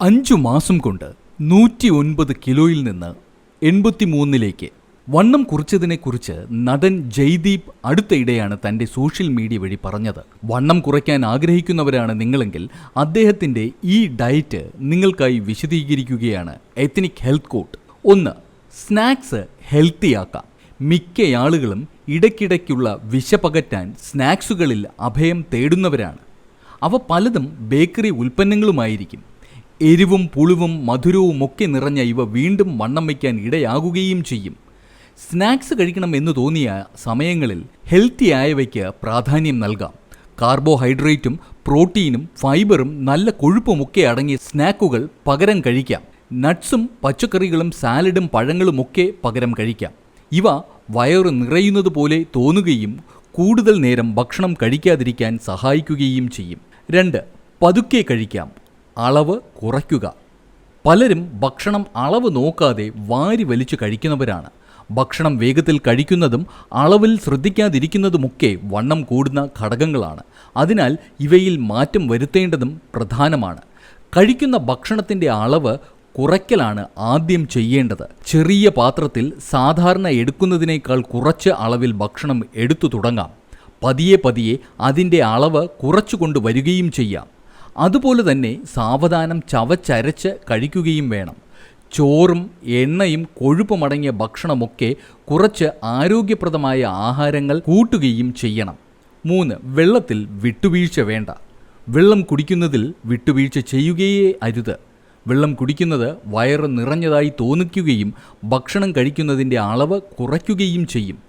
5 മാസം കൊണ്ട് 109 കിലോയിൽ നിന്ന് 83ലേക്ക് വണ്ണം കുറിച്ചതിനെക്കുറിച്ച് നടൻ ജയ്ദീപ് അടുത്തയിടെയാണ് തൻ്റെ സോഷ്യൽ മീഡിയ വഴി പറഞ്ഞത്. വണ്ണം കുറയ്ക്കാൻ ആഗ്രഹിക്കുന്നവരാണ് നിങ്ങളെങ്കിൽ അദ്ദേഹത്തിൻ്റെ ഈ ഡയറ്റ് നിങ്ങൾക്കായി വിശദീകരിക്കുകയാണ് എത്നിക് ഹെൽത്ത് കോട്ട്. 1. സ്നാക്സ് ഹെൽത്തിയാക്കാം. മിക്ക ആളുകളും ഇടയ്ക്കിടയ്ക്കുള്ള വിശപ്പകറ്റാൻ സ്നാക്സുകളിൽ അഭയം തേടുന്നവരാണ്. അവ പലതും ബേക്കറി ഉൽപ്പന്നങ്ങളുമായിരിക്കും. എരിവും പുളിവും മധുരവും ഒക്കെ നിറഞ്ഞ ഇവ വീണ്ടും വണ്ണം വയ്ക്കാൻ ഇടയാകുകയും ചെയ്യും. സ്നാക്സ് കഴിക്കണം എന്ന് തോന്നിയ സമയങ്ങളിൽ ഹെൽത്തി ആയവയ്ക്ക് പ്രാധാന്യം നൽകാം. കാർബോഹൈഡ്രേറ്റും പ്രോട്ടീനും ഫൈബറും നല്ല കൊഴുപ്പുമൊക്കെ അടങ്ങിയ സ്നാക്കുകൾ പകരം കഴിക്കാം. നട്ട്സും പച്ചക്കറികളും സാലഡും പഴങ്ങളുമൊക്കെ പകരം കഴിക്കാം. ഇവ വയറ് നിറയുന്നത് പോലെ തോന്നുകയും കൂടുതൽ നേരം ഭക്ഷണം കഴിക്കാതിരിക്കാൻ സഹായിക്കുകയും ചെയ്യും. 2. പതുക്കെ കഴിക്കാം. അളവ് കുറയ്ക്കുക. പലരും ഭക്ഷണം അളവ് നോക്കാതെ വാരി വലിച്ചു കഴിക്കുന്നവരാണ്. ഭക്ഷണം വേഗത്തിൽ കഴിക്കുന്നതും അളവിൽ ശ്രദ്ധിക്കാതിരിക്കുന്നതുമൊക്കെ വണ്ണം കൂടുന്ന ഘടകങ്ങളാണ്. അതിനാൽ ഇവയിൽ മാറ്റം വരുത്തേണ്ടതും പ്രധാനമാണ്. കഴിക്കുന്ന ഭക്ഷണത്തിൻ്റെ അളവ് കുറയ്ക്കലാണ് ആദ്യം ചെയ്യേണ്ടത്. ചെറിയ പാത്രത്തിൽ സാധാരണ എടുക്കുന്നതിനേക്കാൾ കുറച്ച് അളവിൽ ഭക്ഷണം എടുത്തു തുടങ്ങാം. പതിയെ പതിയെ അതിൻ്റെ അളവ് കുറച്ചു കൊണ്ടുവരികയും ചെയ്യാം. അതുപോലെ തന്നെ സാവധാനം ചവച്ചരച്ച് കഴിക്കുകയും വേണം. ചോറും എണ്ണയും കൊഴുപ്പുമടങ്ങിയ ഭക്ഷണമൊക്കെ കുറച്ച് ആരോഗ്യപ്രദമായ ആഹാരങ്ങൾ കൂട്ടുകയും ചെയ്യണം. 3. വെള്ളത്തിൽ വിട്ടുവീഴ്ച വേണ്ട. വെള്ളം കുടിക്കുന്നതിൽ വിട്ടുവീഴ്ച ചെയ്യുകയേ അരുത്. വെള്ളം കുടിക്കുന്നത് വയറ് നിറഞ്ഞതായി തോന്നിക്കുകയും ഭക്ഷണം കഴിക്കുന്നതിൻ്റെ അളവ് കുറയ്ക്കുകയും ചെയ്യും.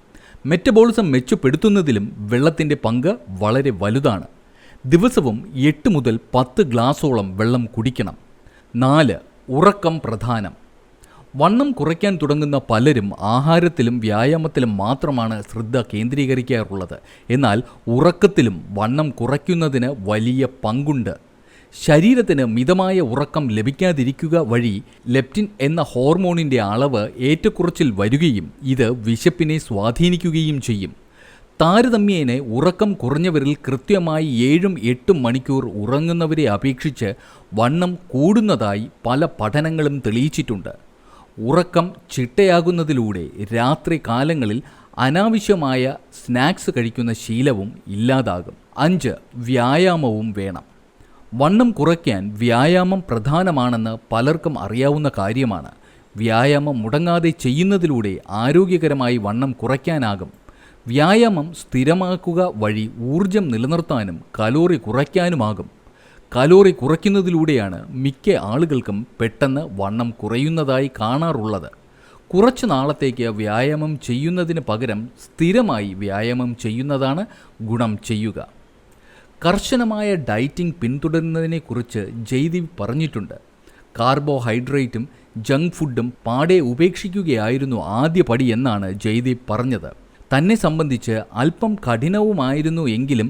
മെറ്റബോളിസം മെച്ചപ്പെടുത്തുന്നതിലും വെള്ളത്തിൻ്റെ പങ്ക് വളരെ വലുതാണ്. ദിവസവും 8 മുതൽ 10 ഗ്ലാസോളം വെള്ളം കുടിക്കണം. 4. ഉറക്കം പ്രധാനം. വണ്ണം കുറയ്ക്കാൻ തുടങ്ങുന്ന പലരും ആഹാരത്തിലും വ്യായാമത്തിലും മാത്രമാണ് ശ്രദ്ധ കേന്ദ്രീകരിക്കാറുള്ളത്. എന്നാൽ ഉറക്കത്തിലും വണ്ണം കുറയ്ക്കുന്നതിന് വലിയ പങ്കുണ്ട്. ശരീരത്തിന് മിതമായ ഉറക്കം ലഭിക്കാതിരിക്കുക വഴി ലെപ്റ്റിൻ എന്ന ഹോർമോണിൻ്റെ അളവ് ഏറ്റക്കുറച്ചിൽ വരികയും ഇത് വിശപ്പിനെ സ്വാധീനിക്കുകയും ചെയ്യും. താരതമ്യേന ഉറക്കം കുറഞ്ഞവരിൽ കൃത്യമായി 7-8 മണിക്കൂർ ഉറങ്ങുന്നവരെ അപേക്ഷിച്ച് വണ്ണം കൂടുന്നതായി പല പഠനങ്ങളും തെളിയിച്ചിട്ടുണ്ട്. ഉറക്കം ചിട്ടയാകുന്നതിലൂടെ രാത്രി കാലങ്ങളിൽ അനാവശ്യമായ സ്നാക്സ് കഴിക്കുന്ന ശീലവും ഇല്ലാതാകും. 5. വ്യായാമവും വേണം. വണ്ണം കുറയ്ക്കാൻ വ്യായാമം പ്രധാനമാണെന്ന് പലർക്കും അറിയാവുന്ന കാര്യമാണ്. വ്യായാമം മുടങ്ങാതെ ചെയ്യുന്നതിലൂടെ ആരോഗ്യകരമായി വണ്ണം കുറയ്ക്കാനാകും. വ്യായാമം സ്ഥിരമാക്കുക വഴി ഊർജം നിലനിർത്താനും കലോറി കുറയ്ക്കാനുമാകും. കലോറി കുറയ്ക്കുന്നതിലൂടെയാണ് മിക്ക ആളുകൾക്കും പെട്ടെന്ന് വണ്ണം കുറയുന്നതായി കാണാറുള്ളത്. കുറച്ച് നാളത്തേക്ക് വ്യായാമം ചെയ്യുന്നതിന് പകരം സ്ഥിരമായി വ്യായാമം ചെയ്യുന്നതാണ് ഗുണം ചെയ്യുക. കർശനമായ ഡയറ്റിംഗ് പിന്തുടരുന്നതിനെക്കുറിച്ച് ജയ്ദീപ് പറഞ്ഞിട്ടുണ്ട്. കാർബോഹൈഡ്രേറ്റും ജങ്ക് ഫുഡും പാടെ ഉപേക്ഷിക്കുകയായിരുന്നു ആദ്യ പടി എന്നാണ് ജയ്ദീപ് പറഞ്ഞത്. തന്നെ സംബന്ധിച്ച് അല്പം കഠിനവുമായിരുന്നു എങ്കിലും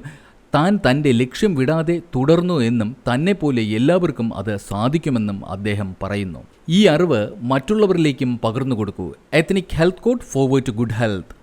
താൻ തൻ്റെ ലക്ഷ്യം വിടാതെ തുടർന്നു എന്നും തന്നെപ്പോലെ എല്ലാവർക്കും അത് സാധിക്കുമെന്നും അദ്ദേഹം പറയുന്നു. ഈ അറിവ് മറ്റുള്ളവരിലേക്കും പകർന്നു കൊടുക്കൂ. Ethnic health court, forward to good health.